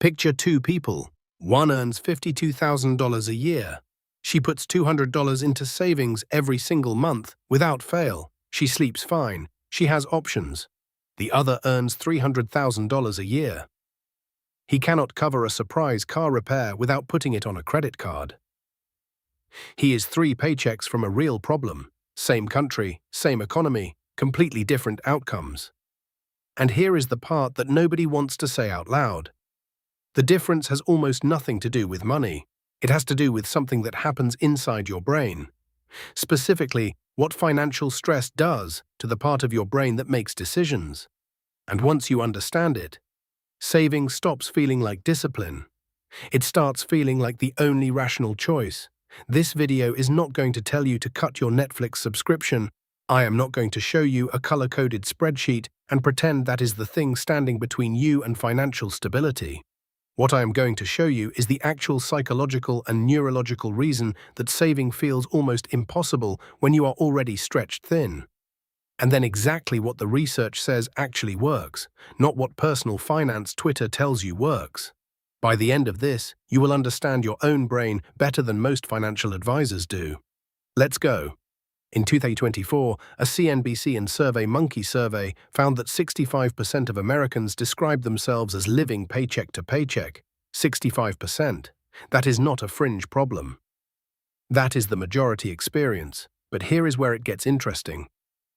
Picture two people. One earns $52,000 a year. She puts $200 into savings every single month without fail. She sleeps fine. She has options. The other earns $300,000 a year. He cannot cover a surprise car repair without putting it on a credit card. He is 3 paychecks from a real problem. Same country, same economy, completely different outcomes. And here is the part that nobody wants to say out loud. The difference has almost nothing to do with money. It has to do with something that happens inside your brain. Specifically, what financial stress does to the part of your brain that makes decisions. And once you understand it, saving stops feeling like discipline. It starts feeling like the only rational choice. This video is not going to tell you to cut your Netflix subscription. I am not going to show you a color-coded spreadsheet and pretend that is the thing standing between you and financial stability. What I am going to show you is the actual psychological and neurological reason that saving feels almost impossible when you are already stretched thin. And then exactly what the research says actually works, not what personal finance Twitter tells you works. By the end of this, you will understand your own brain better than most financial advisors do. Let's go. In 2024, a CNBC and SurveyMonkey survey found that 65% of Americans describe themselves as living paycheck to paycheck. 65%. That is not a fringe problem. That is the majority experience. But here is where it gets interesting.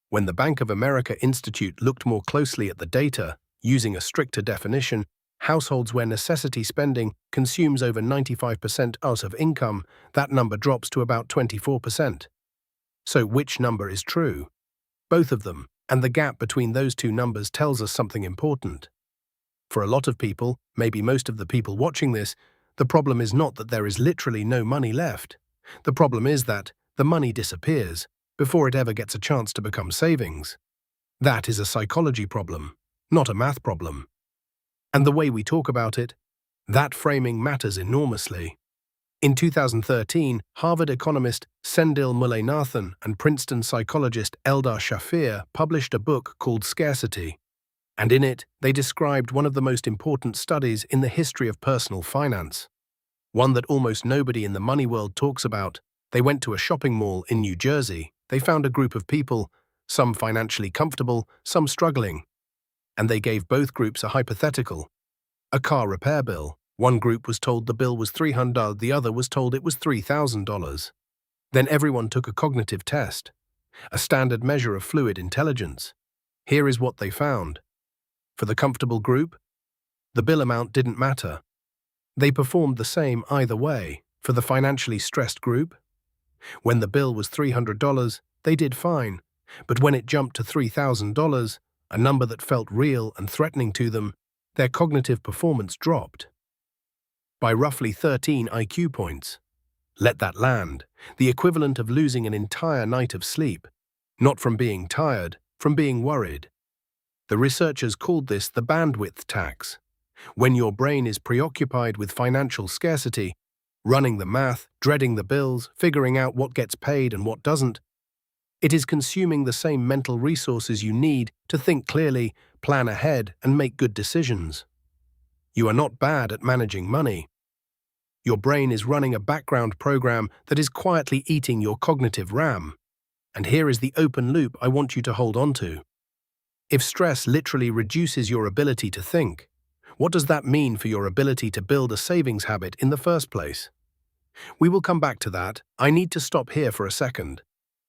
When the Bank of America Institute looked more closely at the data, using a stricter definition, households where necessity spending consumes over 95% out of income, that number drops to about 24%. So which number is true? Both of them, and the gap between those two numbers tells us something important. For a lot of people, maybe most of the people watching this, the problem is not that there is literally no money left. The problem is that the money disappears before it ever gets a chance to become savings. That is a psychology problem, not a math problem. And the way we talk about it, that framing matters enormously. In 2013, Harvard economist Sendhil Mullainathan and Princeton psychologist Eldar Shafir published a book called Scarcity. And in it, they described one of the most important studies in the history of personal finance. One that almost nobody in the money world talks about. They went to a shopping mall in New Jersey. They found a group of people, some financially comfortable, some struggling. And they gave both groups a hypothetical. A car repair bill. One group was told the bill was $300, the other was told it was $3,000. Then everyone took a cognitive test, a standard measure of fluid intelligence. Here is what they found. For the comfortable group, the bill amount didn't matter. They performed the same either way. For the financially stressed group, when the bill was $300, they did fine. But when it jumped to $3,000, a number that felt real and threatening to them, their cognitive performance dropped by roughly 13 IQ points. Let that land, the equivalent of losing an entire night of sleep, not from being tired, from being worried. The researchers called this the bandwidth tax. When your brain is preoccupied with financial scarcity, running the math, dreading the bills, figuring out what gets paid and what doesn't, it is consuming the same mental resources you need to think clearly, plan ahead, and make good decisions. You are not bad at managing money. Your brain is running a background program that is quietly eating your cognitive RAM. And here is the open loop I want you to hold on to. If stress literally reduces your ability to think, what does that mean for your ability to build a savings habit in the first place? We will come back to that. I need to stop here for a second.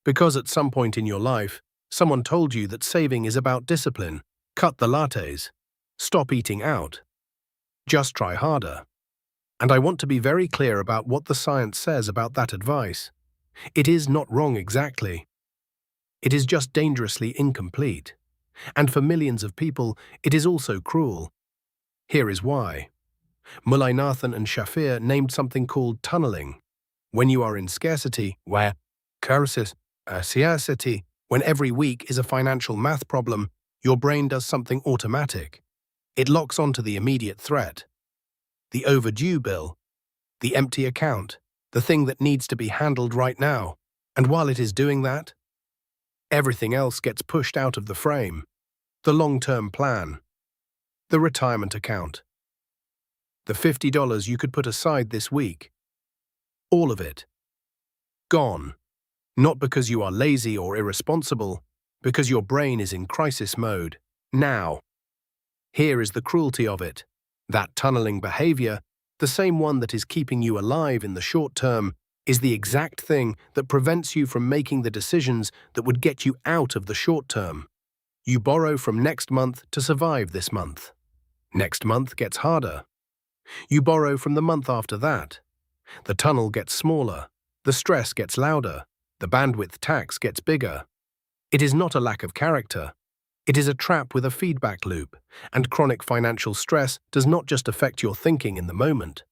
Because at some point in your life, someone told you that saving is about discipline. Cut the lattes. Stop eating out. Just try harder. And I want to be very clear about what the science says about that advice. It is not wrong exactly. It is just dangerously incomplete. And for millions of people, it is also cruel. Here is why. Mullainathan and Shafir named something called tunneling. When you are in scarcity, when every week is a financial math problem, your brain does something automatic. It locks onto the immediate threat. The overdue bill, the empty account, the thing that needs to be handled right now. And while it is doing that, everything else gets pushed out of the frame. The long-term plan, the retirement account, The $50 you could put aside this week. All of it. Gone. Not because you are lazy or irresponsible, because your brain is in crisis mode. Now. Here is the cruelty of it. That tunneling behavior, the same one that is keeping you alive in the short term, is the exact thing that prevents you from making the decisions that would get you out of the short term. You borrow from next month to survive this month. Next month gets harder. You borrow from the month after that. The tunnel gets smaller. The stress gets louder. The bandwidth tax gets bigger. It is not a lack of character. It is a trap with a feedback loop, and chronic financial stress does not just affect your thinking in the moment.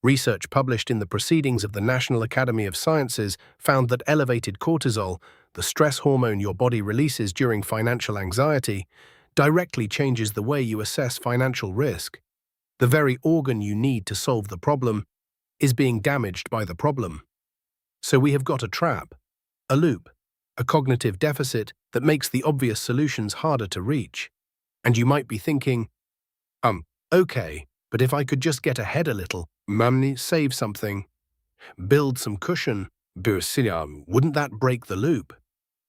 Research published in the Proceedings of the National Academy of Sciences found that elevated cortisol, the stress hormone your body releases during financial anxiety, directly changes the way you assess financial risk. The very organ you need to solve the problem is being damaged by the problem. So we have got a trap, a loop, a cognitive deficit that makes the obvious solutions harder to reach. And you might be thinking, okay, but if I could just get ahead a little, save something, build some cushion, wouldn't that break the loop?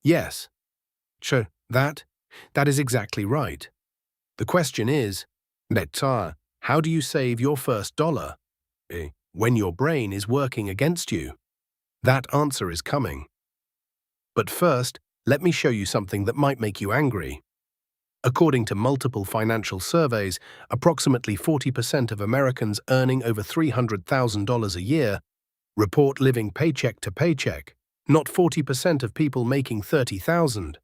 Yes. That is exactly right. The question is, how do you save your first dollar when your brain is working against you? That answer is coming. But first, let me show you something that might make you angry. According to multiple financial surveys, approximately 40% of Americans earning over $300,000 a year report living paycheck to paycheck, not 40% of people making $30,000.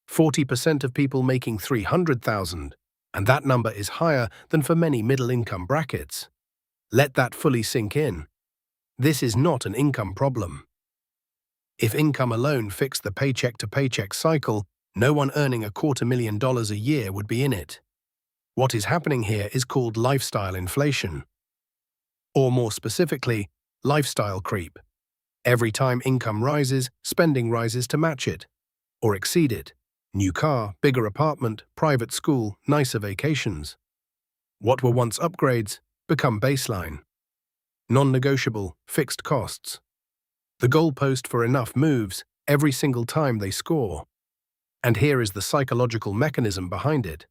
40% of people making $300,000, and that number is higher than for many middle-income brackets. Let that fully sink in. This is not an income problem. If income alone fixed the paycheck-to-paycheck cycle, no one earning $250,000 a year would be in it. What is happening here is called lifestyle inflation. Or more specifically, lifestyle creep. Every time income rises, spending rises to match it, or exceed it. New car, bigger apartment, private school, nicer vacations. What were once upgrades become baseline. Non-negotiable, fixed costs. The goalpost for enough moves every single time they score. And here is the psychological mechanism behind it.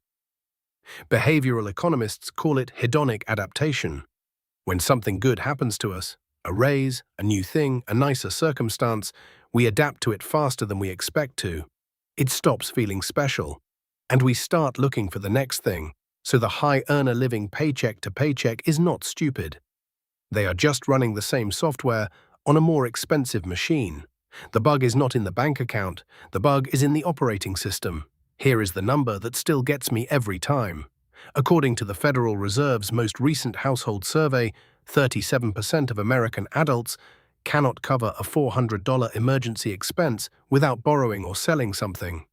Behavioral economists call it hedonic adaptation. When something good happens to us, a raise, a new thing, a nicer circumstance, we adapt to it faster than we expect to. It stops feeling special, and we start looking for the next thing. So the high earner living paycheck to paycheck is not stupid. They are just running the same software on a more expensive machine. The bug is not in the bank account, the bug is in the operating system. Here is the number that still gets me every time. According to the Federal Reserve's most recent household survey, 37% of American adults cannot cover a $400 emergency expense without borrowing or selling something.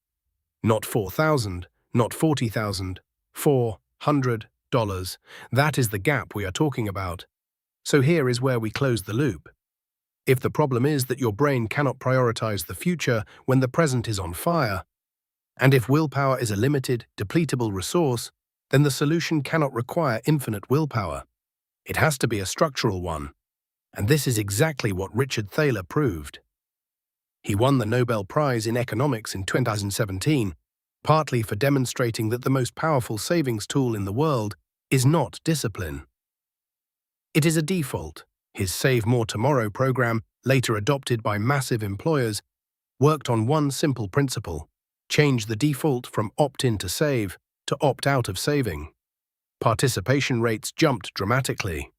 Not $4,000, not $40,000, $400. That is the gap we are talking about. So here is where we close the loop. If the problem is that your brain cannot prioritize the future when the present is on fire, and if willpower is a limited, depletable resource, then the solution cannot require infinite willpower. It has to be a structural one. And this is exactly what Richard Thaler proved. He won the Nobel Prize in Economics in 2017, partly for demonstrating that the most powerful savings tool in the world is not discipline. It is a default. His Save More Tomorrow program, later adopted by massive employers, worked on one simple principle: change the default from opt-in to save to opt-out of saving. Participation rates jumped dramatically.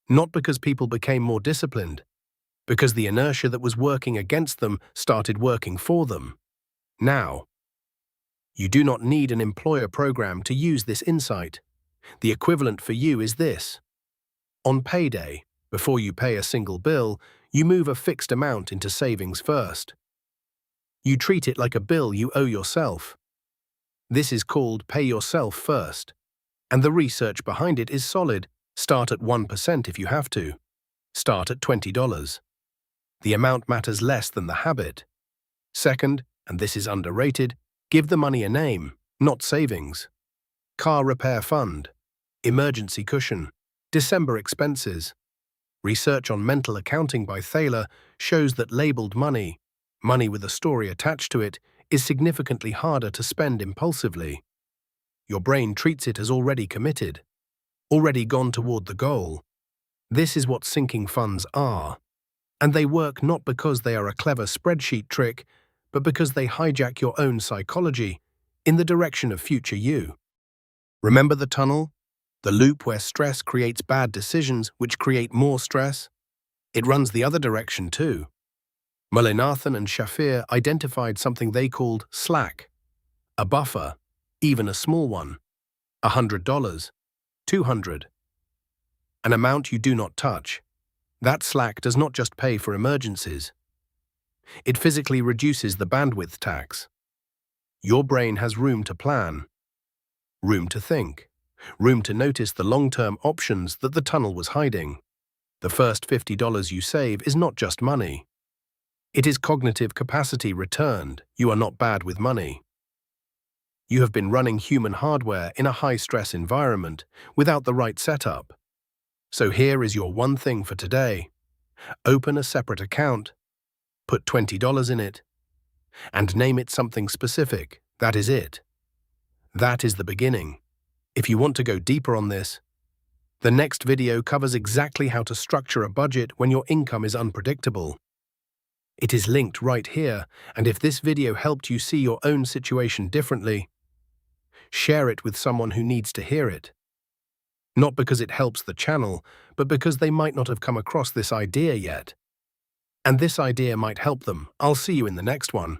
Not because people became more disciplined, because the inertia that was working against them started working for them. Now, you do not need an employer program to use this insight. The equivalent for you is this. On payday, before you pay a single bill, you move a fixed amount into savings first. You treat it like a bill you owe yourself. This is called pay yourself first. And the research behind it is solid. Start at 1% if you have to. Start at $20. The amount matters less than the habit. Second, and this is underrated, give the money a name, not savings. Car repair fund, emergency cushion, December expenses. Research on mental accounting by Thaler shows that labeled money, money with a story attached to it, is significantly harder to spend impulsively. Your brain treats it as already committed, already gone toward the goal. This is what sinking funds are. And they work not because they are a clever spreadsheet trick, but because they hijack your own psychology in the direction of future you. Remember the tunnel? The loop where stress creates bad decisions which create more stress? It runs the other direction too. Mullainathan and Shafir identified something they called slack, a buffer, even a small one, $100, $200, an amount you do not touch. That slack does not just pay for emergencies. It physically reduces the bandwidth tax. Your brain has room to plan, room to think, room to notice the long-term options that the tunnel was hiding. The first $50 you save is not just money. It is cognitive capacity returned. You are not bad with money. You have been running human hardware in a high-stress environment without the right setup. So here is your one thing for today. Open a separate account, put $20 in it, and name it something specific. That is it. That is the beginning. If you want to go deeper on this, the next video covers exactly how to structure a budget when your income is unpredictable. It is linked right here, and if this video helped you see your own situation differently, share it with someone who needs to hear it. Not because it helps the channel, but because they might not have come across this idea yet. And this idea might help them. I'll see you in the next one.